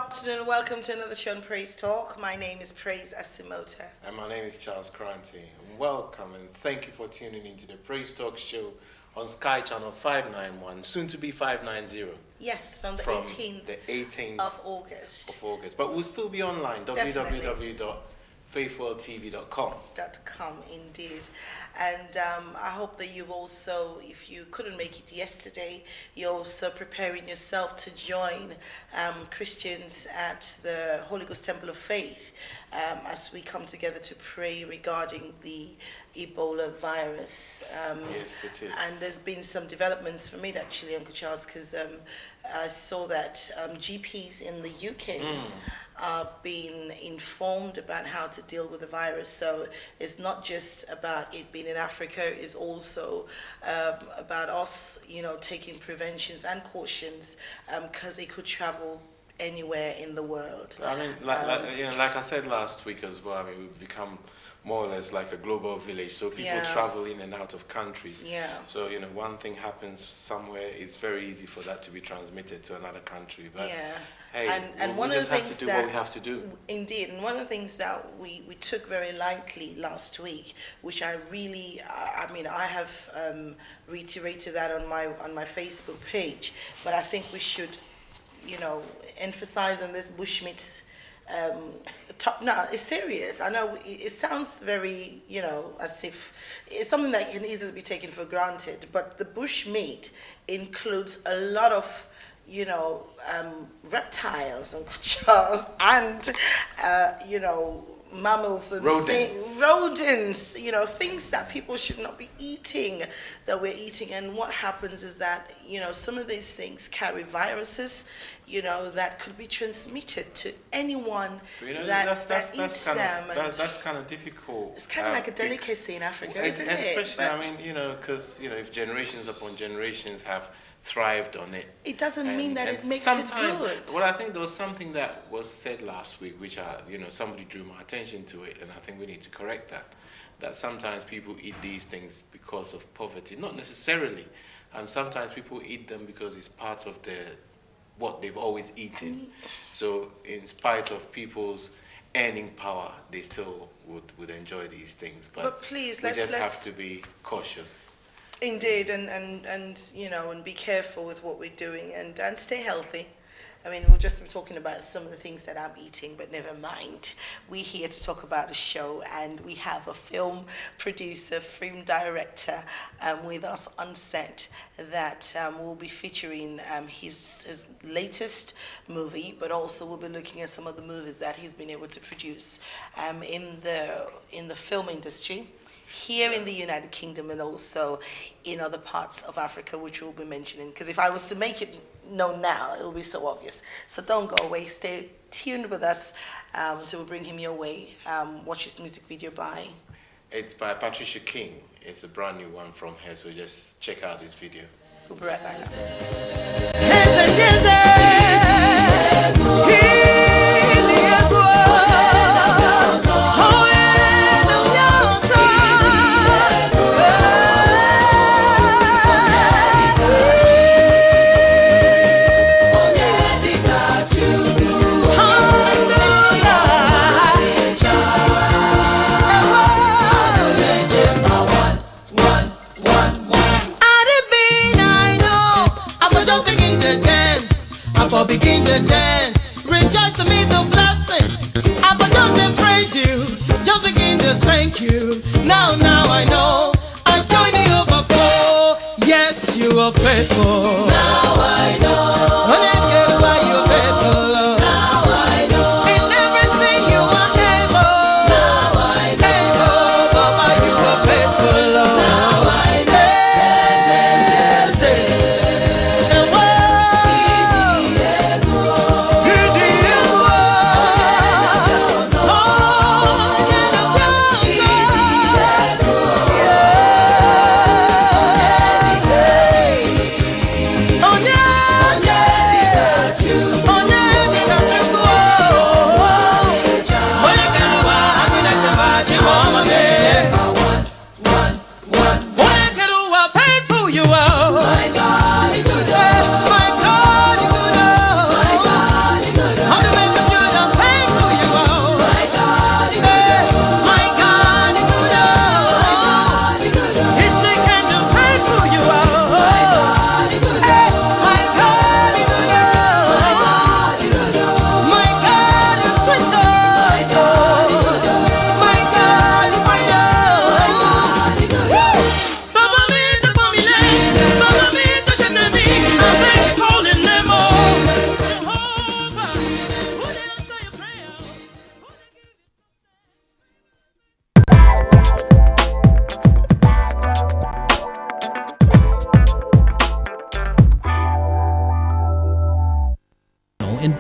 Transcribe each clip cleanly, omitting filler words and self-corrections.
afternoon. Welcome to another show on Praise Talk. My name is Praise Asimota. And my name is Charles Cranty. Welcome and thank you for tuning into the Praise Talk show on Sky Channel 591, soon to be 590. Yes, from the 18th of August. But we'll still be online, Definitely. www.faithfultv.com. .com indeed. And I hope that you've also, if you couldn't make it yesterday, you're also preparing yourself to join Christians at the Holy Ghost Temple of Faith as we come together to pray regarding the Ebola virus. Yes, it is. And there's been some developments for me actually, Uncle Charles, because I saw that GPs in the UK are being informed about how to deal with the virus. So it's not just about it being in Africa, it's also about us, taking preventions and cautions because it could travel anywhere in the world. I mean, like I said last week as well, we've become more or less like a global village, so people travel in and out of countries. Yeah. So, one thing happens somewhere, it's very easy for that to be transmitted to another country. But hey, and we one of just the have things to do that what we have to do. Indeed, and one of the things that we took very lightly last week, which I really, I have reiterated that on my Facebook page, but I think we should, emphasize on this bushmeat. No, it's serious. I know it sounds very, as if it's something that can easily be taken for granted, but the bush meat includes a lot of, reptiles, Uncle Charles, and, mammals and rodents, things that people should not be eating that we're eating. And what happens is that, some of these things carry viruses, that could be transmitted to anyone that eats them. That's kind of difficult. It's kind of like a delicacy in Africa, isn't it? Especially, because, if generations upon generations have thrived on it. It doesn't mean that it makes it good. Well, I think there was something that was said last week, which somebody drew my attention to it, and I think we need to correct that. That sometimes people eat these things because of poverty, not necessarily. And sometimes people eat them because it's part of what they've always eaten. So, in spite of people's earning power, they still would enjoy these things. But please, let's have to be cautious. Indeed, and be careful with what we're doing and stay healthy. We'll just be talking about some of the things that I'm eating, but never mind. We're here to talk about the show, and we have a film producer, film director with us on set that will be featuring his latest movie, but also we'll be looking at some of the movies that he's been able to produce in the film industry here in the United Kingdom and also in other parts of Africa, which we'll be mentioning. Because if I was to make it known now, it will be so obvious. So don't go away. Stay tuned with us until we bring him your way. Watch his music video by? It's by Patricia King. It's a brand new one from her, so just check out this video. We'll be right back after this. Begin to dance, rejoice to meet the blessings. I for just to praise you, just begin to thank you. Now I know I'm joining the overflow. Yes, you are faithful. Now I know. When I get why you're faithful. Now I know. In everything you are able. Now I know. Papa, you are faithful. Now I know.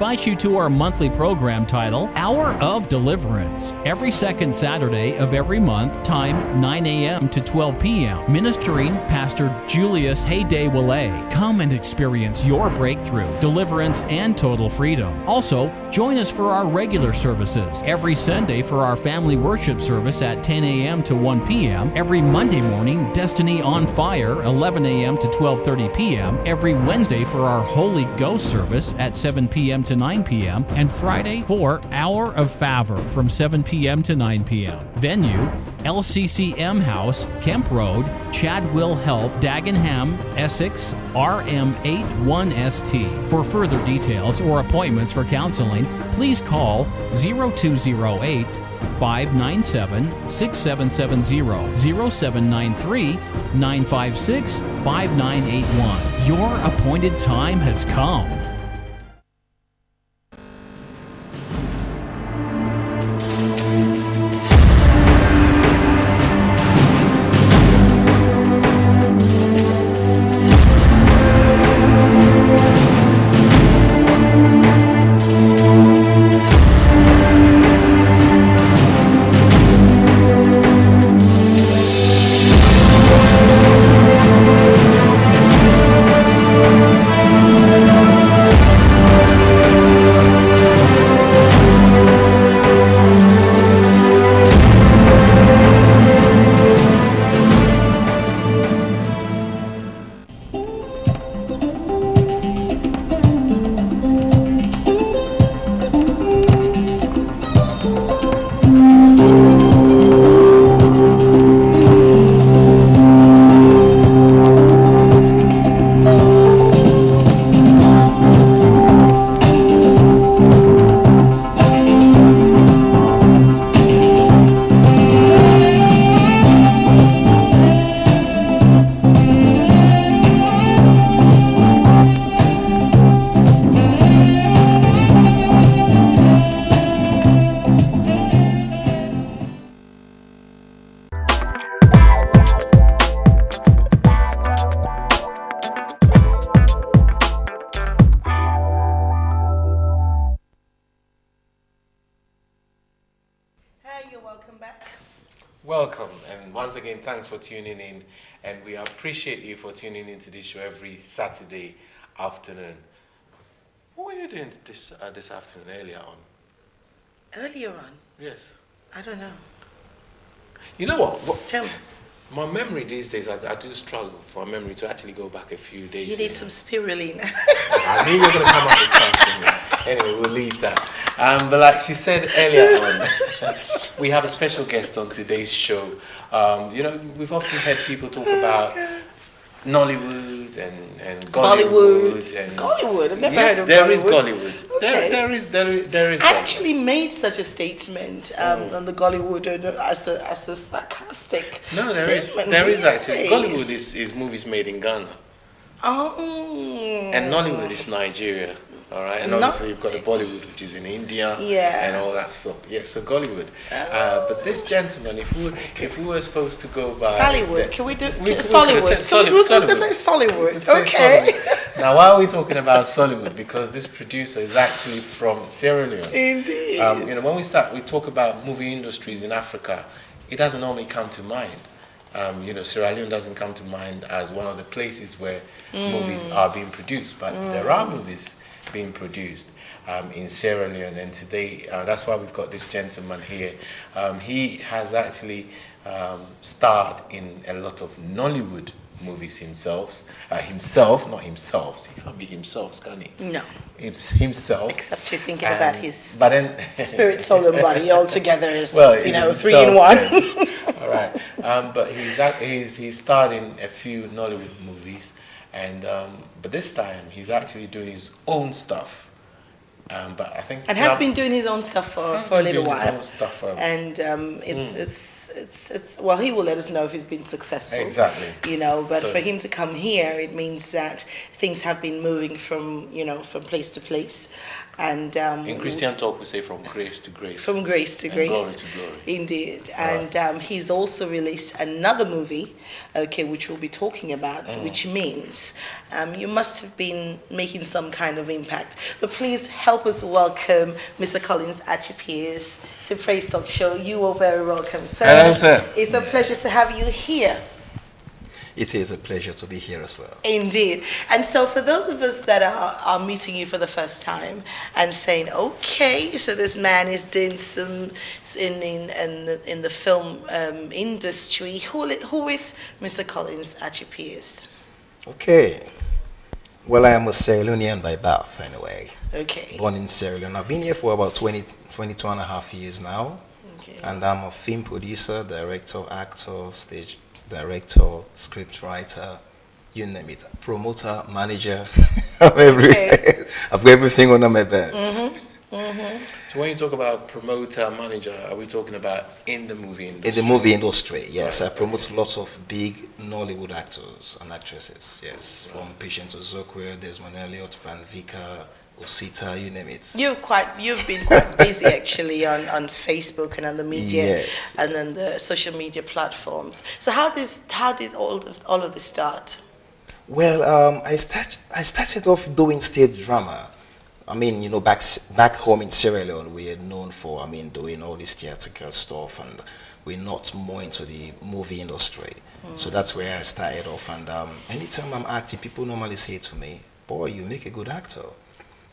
invites you to our monthly program titled Hour of Deliverance. Every second Saturday of every month, time 9 a.m. to 12 p.m. Ministering Pastor Julius Hayday-Willay. Come and experience your breakthrough, deliverance, and total freedom. Also, join us for our regular services. Every Sunday for our family worship service at 10 a.m. to 1 p.m. Every Monday morning, Destiny on Fire, 11 a.m. to 12:30 p.m. Every Wednesday for our Holy Ghost service at 7 p.m. to 9 p.m. And Friday for Hour of Favor from 7 p.m. to 9 p.m. Venue, LCCM House, Kemp Road, Chadwell Health, Dagenham, Essex, RM81ST. For further details or appointments for counseling, please call 0208 597-6770, 0793-956-5981. Your appointed time has come. Welcome, and once again, thanks for tuning in, and we appreciate you for tuning into this show every Saturday afternoon. What were you doing this afternoon, earlier on? Earlier on? Yes. I don't know. You know what? Tell me. My memory these days, I do struggle for a memory to actually go back a few days. You need some spirulina. I knew you were going to come up with something. Anyway, we'll leave that. But like she said earlier on, we have a special guest on today's show. We've often heard people talk about Nollywood and Gollywood. And Gollywood? I've never heard of there Gollywood. Is Gollywood. Okay. There is Gollywood. I actually made such a statement on the Gollywood as a sarcastic statement. There is actually. Really? Gollywood is movies made in Ghana. Oh. And Nollywood is Nigeria. All right, and obviously you've got the Bollywood, which is in India, and all that stuff. Yeah, so Gollywood. But this gentleman, if we were supposed to go by Sollywood, can we do Sollywood? We can say Sollywood. Okay. Now, why are we talking about Sollywood? Because this producer is actually from Sierra Leone. Indeed. When we talk about movie industries in Africa, it doesn't normally come to mind. Sierra Leone doesn't come to mind as one of the places where movies are being produced, but there are movies being produced in Sierra Leone, and today that's why we've got this gentleman here. He has actually starred in a lot of Nollywood movies himself. Not himself. He can't be himself, can he? No. Himself. Except you're thinking about his but then spirit, soul, and body all together is, well, 3 in 1. All right. But he's starred in a few Nollywood movies. And but this time he's actually doing his own stuff. But I think has been doing his own stuff for a little while. His own stuff, and it's well, he will let us know if he's been successful. Exactly. But for him to come here, it means that things have been moving from place to place. And in Christian talk, we say from grace to grace. From grace to grace. Glory to glory. Indeed. And he's also released another movie, which we'll be talking about, which means you must have been making some kind of impact. But please help help us welcome Mr. Collins Arche-Pearce to Praise Talk Show. You are very welcome, sir. Hello, sir. It's a pleasure to have you here. It is a pleasure to be here as well. Indeed. And so for those of us that are meeting you for the first time and saying, okay, so this man is doing some in the film industry, who is Mr. Collins Arche-Pearce? Okay. Well, I am a Sierra Leonean by birth, anyway. Okay. Born in Sierra Leone. I've been here for about 22 and a half years now. Okay. And I'm a film producer, director, actor, stage director, script writer, you name it, promoter, manager. I've got everything under my belt. So when you talk about promoter, manager, are we talking about in the movie industry? In the movie industry, yes. I promote lots of big Nollywood actors and actresses, yes. From Patience Ozokwe, Desmond Elliott, Van Vika, Osita, you name it. You've been quite busy actually on Facebook and on the media, Yes. and on the social media platforms. So how did all of this start? Well, I started off doing stage drama. I mean, you know, back home in Sierra Leone, we are known for, doing all this theatrical stuff, and we're not more into the movie industry. So that's where I started off. And anytime I'm acting, people normally say to me, "Boy, you make a good actor."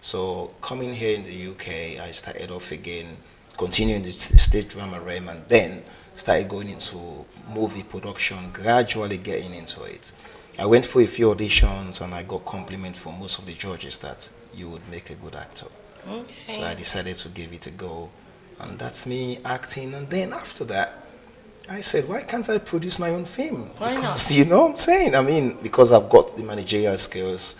So coming here in the UK, I started off again, continuing the stage drama realm, and then started going into movie production, gradually getting into it. I went for a few auditions, and I got compliment from most of the judges that you would make a good actor. Okay. So I decided to give it a go, and that's me acting. And then after that, I said, why can't I produce my own film? Why Because, not? you know what I'm saying? Because I've got the managerial skills.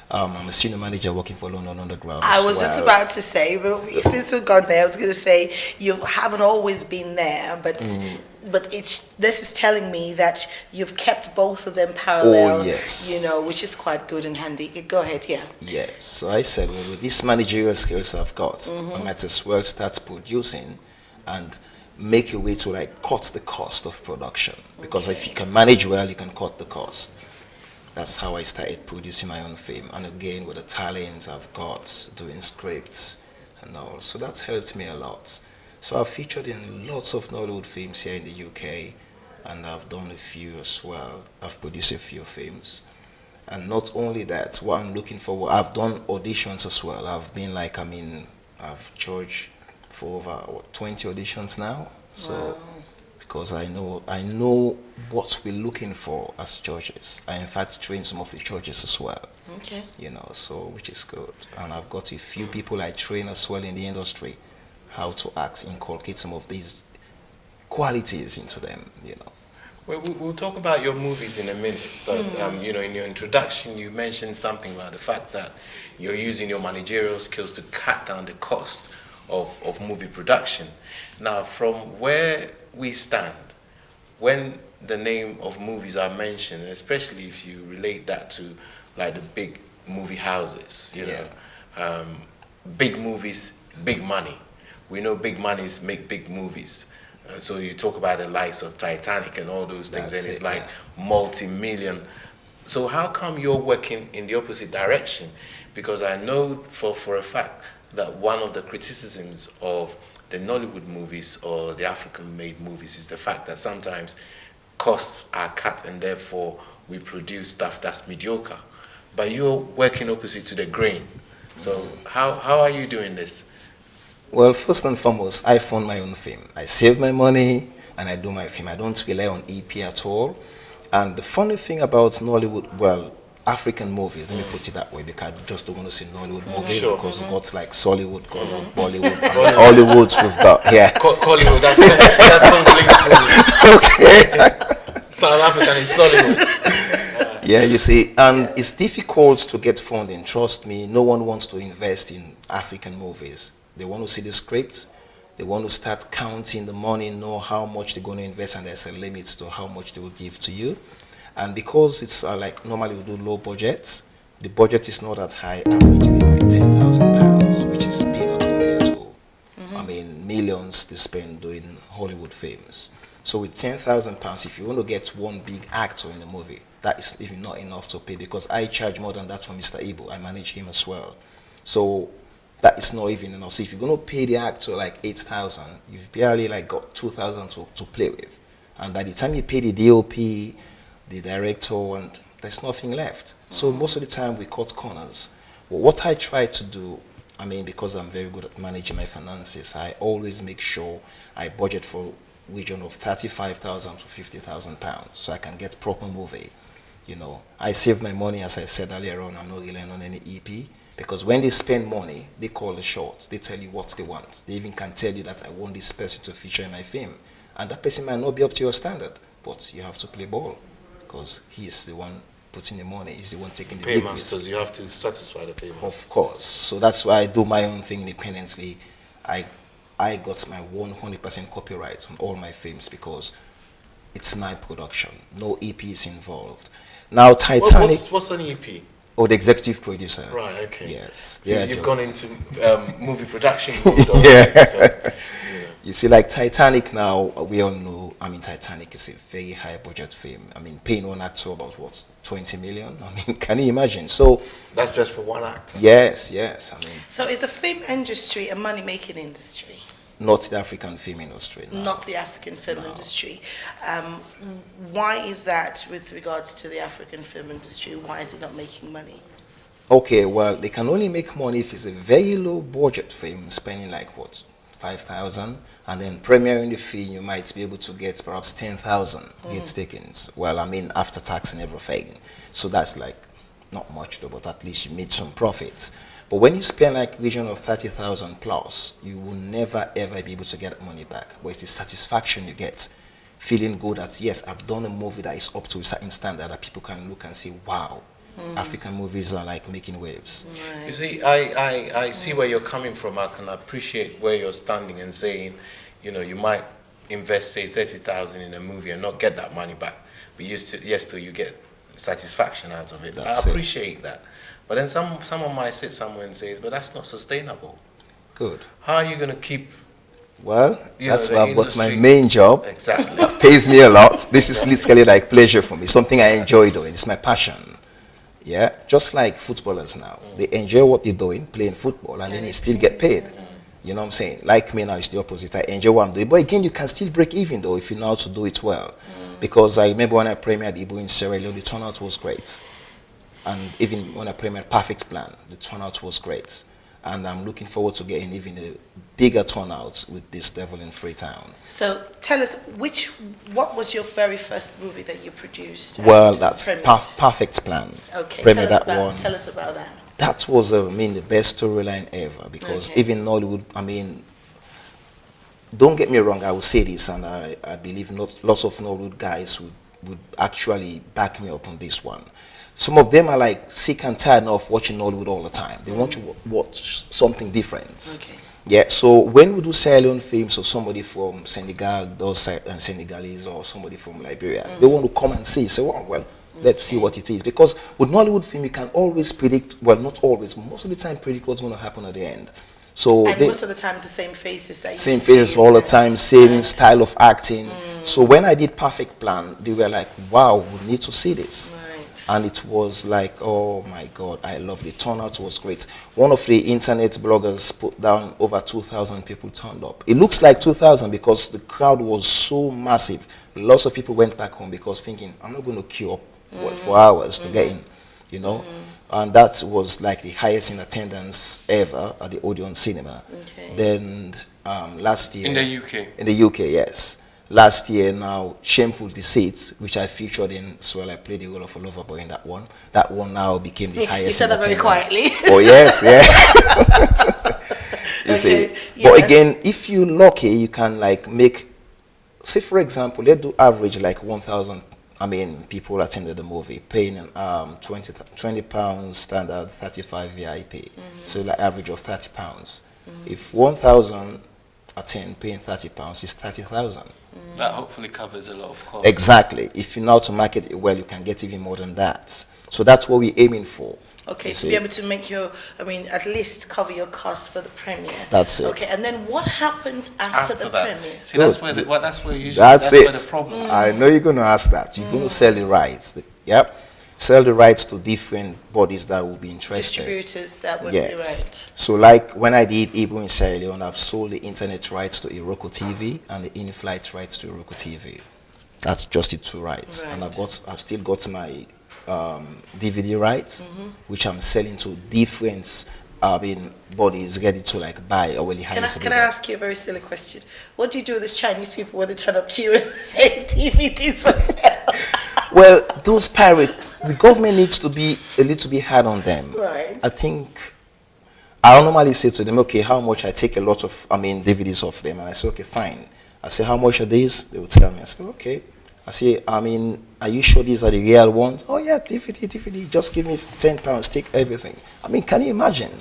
I'm a senior manager working for London Underground. I as was just well. about to say, but since we've gone there, I was going to say you haven't always been there, but this is telling me that you've kept both of them parallel. Oh, yes. You know, which is quite good and handy. Go ahead, yeah. Yes. So I said, well, with these managerial skills I've got, I might as well start producing and make a way to like cut the cost of production. Because if you can manage well, you can cut the cost. That's how I started producing my own film. And again, with the talent I've got, doing scripts and all. So that's helped me a lot. So I've featured in lots of Nollywood films here in the UK, and I've done a few as well. I've produced a few films. And not only that, what I'm looking for, I've done auditions as well. I've been I've charged for over 20 auditions now. So. Wow. Because I know what we're looking for as judges. I in fact train some of the judges as well. Okay. You know, so which is good. And I've got a few people I train as well in the industry, how to act, inculcate some of these qualities into them, you know. Well, we'll talk about your movies in a minute, but you know, in your introduction, you mentioned something about the fact that you're using your managerial skills to cut down the cost of movie production. Now, from where we stand, when the name of movies are mentioned, and especially if you relate that to like the big movie houses, you know, big movies, big money. We know big monies make big movies. So you talk about the likes of Titanic and all those things, That's and it's it, like multi-million. So how come you're working in the opposite direction? Because I know for a fact that one of the criticisms of the Nollywood movies or the African-made movies is the fact that sometimes costs are cut and therefore we produce stuff that's mediocre. But you're working opposite to the grain. So how are you doing this? Well, first and foremost, I fund my own film. I save my money and I do my film. I don't rely on EP at all. And the funny thing about Nollywood, well, African movies, let me put it that way, because I just don't want to say Nollywood movies, Sure. because we've got like Sollywood, Gollywood, Bollywood, Hollywoods we've got, yeah. Hollywood, that's Congolese movies. Okay. South African is Sollywood. Yeah, you see, and it's difficult to get funding. Trust me, no one wants to invest in African movies. They want to see the scripts, they want to start counting the money, know how much they're going to invest, and there's a limit to how much they will give to you. And because it's like normally we do low budgets, the budget is not that high, averagely like £10,000, which is peanut compared to, millions they spend doing Hollywood films. So with £10,000, if you want to get one big actor in the movie, that is even not enough to pay, because I charge more than that for Mr. Ibu. I manage him as well. So that is not even enough. So if you're going to pay the actor like 8,000, you've barely like got 2,000 to play with. And by the time you pay the DOP, the director, and there's nothing left. So most of the time we cut corners. But what I try to do, I mean, because I'm very good at managing my finances, I always make sure I budget for region of 35,000 to 50,000 pounds so I can get proper movie. You know, I save my money, as I said earlier on. I'm not relying on any EP, because when they spend money, they call the shots. They tell you what they want. They even can tell you that I want this person to feature in my film, and that person might not be up to your standard, but you have to play ball because he's the one putting the money. He's the one taking the big risk. Paymasters, you have to satisfy the paymasters. Of course. So that's why I do my own thing independently. I got my 100% copyright on all my films because it's my production. No EP is involved. Now, Titanic. What's an EP? Oh, the executive producer. Right, okay. Yes. So you've gone into movie production mode. Yeah. So, yeah. You see, like Titanic now, we all know, I mean, Titanic is a very high budget film. I mean, paying one actor about, what, 20 million? I mean, can you imagine? So that's just for one actor? Yes. I mean. So is the film industry a money-making industry? Not the African film industry. No. Not the African film industry. Why is that with regards to the African film industry? Why is it not making money? Okay, well, they can only make money if it's a very low budget film, spending like, what, 5,000, and then premiering the film, you might be able to get perhaps 10,000 get takings. Well, I mean, after tax and everything. So that's like not much though, but at least you made some profits. But when you spend like region of 30,000 plus, you will never ever be able to get money back. But it's the satisfaction you get, feeling good that yes, I've done a movie that is up to a certain standard that people can look and say, wow, African movies are like making waves. Right. You see, I see where you're coming from. I can appreciate where you're standing and saying, you know, you might invest, say, 30,000 in a movie and not get that money back. But still you get satisfaction out of it. That's I appreciate that. But then someone might sit somewhere and say, but that's not sustainable. Good. How are you going to keep... Well, that's why I've got my industry- main job. Exactly. That pays me a lot. This is literally like pleasure for me, something I enjoy doing. It's my passion. Yeah, just like footballers now. They enjoy what they're doing, playing football, and then they still get paid. You know what I'm saying? Like me now, it's the opposite. I enjoy what I'm doing. But again, you can still break even, though, if you know how to do it well. Because I remember when I premiered Ibu in Sierra Leone, the turnout was great. And even when I premiered Perfect Plan, the turnout was great. And I'm looking forward to getting even a bigger turnout with this Devil in Freetown. So tell us, what was your very first movie that you produced? Well, and that's premiered? Perfect Plan. Okay, Premiered tell us about that. That was, I mean, the best storyline ever. Because even Nollywood, I mean, don't get me wrong, I will say this, and I believe lots of Nollywood guys would actually back me up on this one. Some of them are like sick and tired of watching Nollywood all the time. They want to watch something different. Okay. Yeah, so when we do Sierra Leone films, or somebody from Senegal does Senegalese, or somebody from Liberia, they want to come and see. So, well, let's see what it is. Because with Nollywood film, you can always predict, well, not always, most of the time predict what's going to happen at the end. So and most of the time it's the same faces that you same see, faces all the time, same style of acting. So when I did Perfect Plan, they were like, wow, we need to see this. Right. And it was like, oh my God, I love it. The turnout was great. One of the internet bloggers put down over 2,000 people turned up. It looks like 2,000 because the crowd was so massive. Lots of people went back home because thinking, I'm not going to queue up for hours to get in, you know. And that was like the highest in attendance ever at the Odeon Cinema. Okay. Then last year... In the UK? In the UK, yes. Last year now, Shameful Deceit, which I featured in, so I played the role of a lover boy in that one. That one now became the highest. You said that very quietly. Oh yes, yeah. You see. Yeah. But again, if you're lucky, you can like make, say for example, let's do average like 1,000. I mean, people attended the movie, paying 20 pounds standard, 35 VIP. So like average of 30 pounds. If 1,000 attend, paying 30 pounds is 30,000. That hopefully covers a lot of costs. Exactly. If you know how to market it well, you can get even more than that. So that's what we're aiming for. Okay, to be able to make at least cover your costs for the premiere. That's it. Okay, and then what happens after the premiere? See, that's where the problem. I know you're going to ask that. You're going to sell the rights. Yep. sell the rights to different bodies that will be interested. Distributors that would be Yes. right. So like when I did Igbo in Sierra Leone, I've sold the internet rights to Iroko TV and the in-flight rights to Iroko TV. That's just the two rights. And I've still got my DVD rights, which I'm selling to different bodies ready to like buy or really high. Can I ask you a very silly question? What do you do with these Chinese people when they turn up to you and say DVDs for sale? Well, those pirates, the government needs to be a little bit hard on them. Right. I think I normally say to them, okay, how much? I take a lot of, DVDs off them, and I say, okay, fine. I say, how much are these? They will tell me. I say, okay. I say, are you sure these are the real ones? Oh yeah, DVD, just give me £10, take everything. Can you imagine?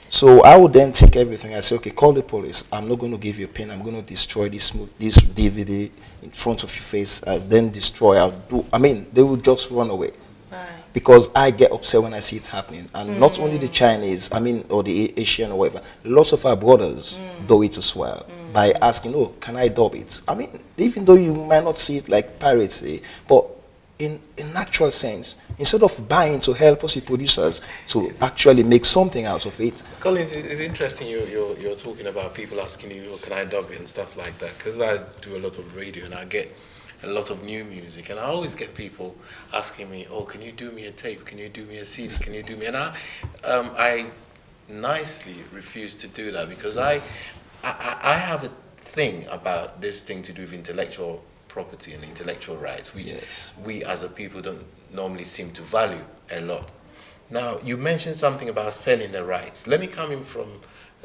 So I would then take everything. I say, okay, call the police. I'm not going to give you a pen. I'm going to destroy this DVD in front of your face. Then destroy. They will just run away. Right. Because I get upset when I see it happening. And not only the Chinese, or the Asian or whatever, lots of our brothers do it as well. By asking, oh, can I dub it? Even though you might not see it like piracy, but in actual sense, instead of buying to help us producers to actually make something out of it. Collins, it's interesting you're talking about people asking you, oh, can I dub it and stuff like that, because I do a lot of radio and I get a lot of new music, and I always get people asking me, oh, can you do me a tape, can you do me a CD, can you do me, and I nicely refuse to do that, because I have a thing about this thing to do with intellectual property and intellectual rights, which we as a people don't normally seem to value a lot. Now, you mentioned something about selling the rights. Let me come in from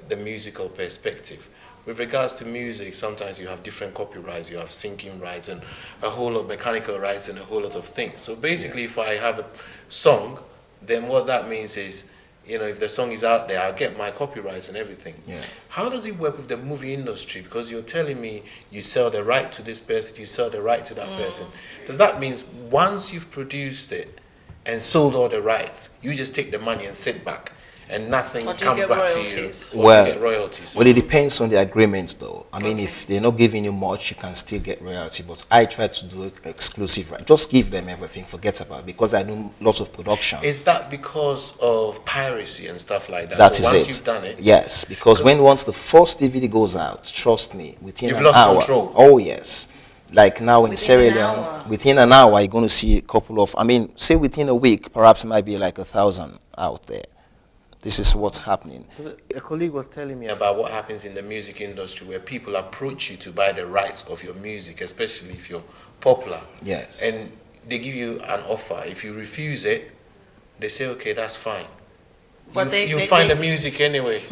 the musical perspective. With regards to music, sometimes you have different copyrights, you have syncing rights and a whole lot of mechanical rights and a whole lot of things. So basically, if I have a song, then what that means is, if the song is out there, I'll get my copyrights and everything. Yeah. How does it work with the movie industry? Because you're telling me you sell the right to this person, you sell the right to that person. Does that mean once you've produced it and sold all the rights, you just take the money and sit back and nothing comes back to you? Or do you get royalties? Well, it depends on the agreement, though. If they're not giving you much, you can still get royalty. But I try to do exclusive right. Just give them everything, forget about it, because I do lots of production. Is that because of piracy and stuff like that? That so is once it. You've done it? Yes, because once the first DVD goes out, trust me, within You've an lost hour. control. Oh yes. Like now in Sierra Within an Leone, hour. within an hour, you're going to see a couple of, say within a week, perhaps it might be like 1,000 out there. This is what's happening. A colleague was telling me about what happens in the music industry where people approach you to buy the rights of your music, especially if you're popular. Yes. And they give you an offer. If you refuse it, they say, okay, that's fine. But you find the music anyway.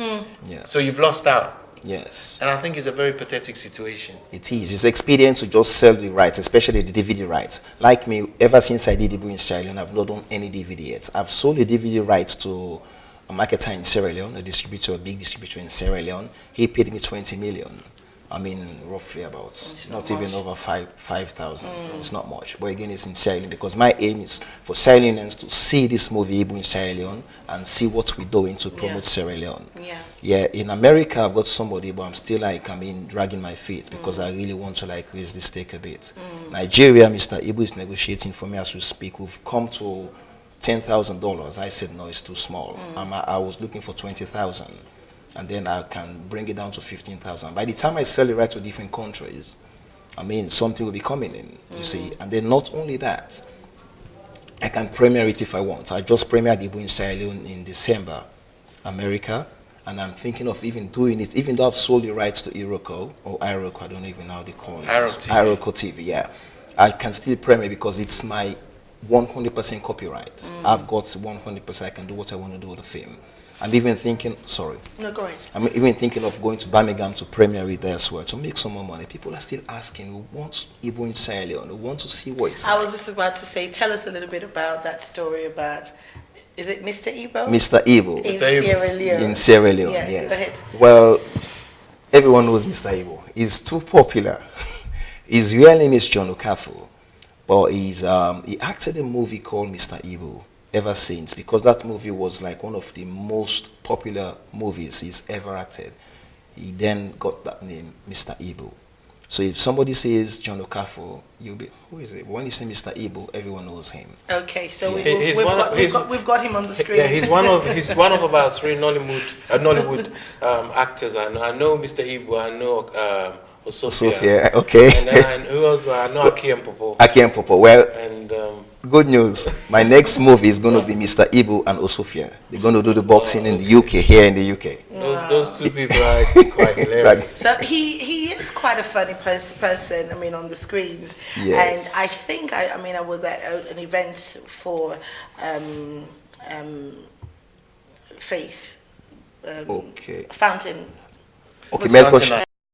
Yeah. So you've lost out. Yes. And I think it's a very pathetic situation. It is. It's expedient to just sell the rights, especially the DVD rights. Like me, ever since I did Igbo in Sierra Leone, I've not done any DVD yet. I've sold the DVD rights to a marketer in Sierra Leone, a big distributor in Sierra Leone. He paid me 20 million. Roughly about, not even over 5,000. It's not much. But again, it's in Sierra Leone, because my aim is for Sierra Leoneans to see this movie Igbo in Sierra Leone and see what we're doing to promote Sierra Leone. Yeah, in America, I've got somebody, but I'm still dragging my feet, because I really want to raise the stake a bit. Nigeria, Mr. Igbo is negotiating for me as we speak. We've come to $10,000. I said, no, it's too small. I was looking for 20,000. And then I can bring it down to 15,000. By the time I sell it right to different countries, something will be coming in, you see. And then not only that, I can premiere it if I want. I just premiered Igbo in Sierra Leone in December, America, and I'm thinking of even doing it, even though I've sold the rights to Iroko, or Iroko, I don't even know how they call it. Iroko TV, yeah. I can still premiere because it's my 100% copyright. I've got 100%, I can do what I want to do with the film. I'm even thinking, sorry. No, go ahead. I'm even thinking of going to Birmingham to premiere it there as well, to make some more money. People are still asking, we want Igbo in Sierra Leone, we want to see what it's I was just about to say, tell us a little bit about that story about, is it Mr. Igbo? Mr. Igbo. In Sierra Leone. In Sierra Leone, Yeah, yes. go ahead. Well, everyone knows Mr. Igbo. He's too popular. His real name is John Okafor, but he acted a movie called Mr. Igbo ever since, because that movie was like one of the most popular movies he's ever acted. He then got that name, Mr. Igbo. So if somebody says John Okafor, you'll be, who is it? When you say Mr. Ibu, everyone knows him. Okay, so Yeah. we've got him on the screen. Yeah, he's one of about 3 Nollywood actors. I know Mr. Ibu. I know Osofia. Sophia, okay. And then who else? I know Aki and Popo. Aki and Popo. Well, And good news. My next movie is going to be Mr. Ibu and Osofia. They're going to do the boxing in the UK, here in the UK. those two people are actually quite hilarious. So he is quite a funny person. I mean, on the screens. Yes. And I think I was at an event for Faith. Okay. Fountain. Okay, medical,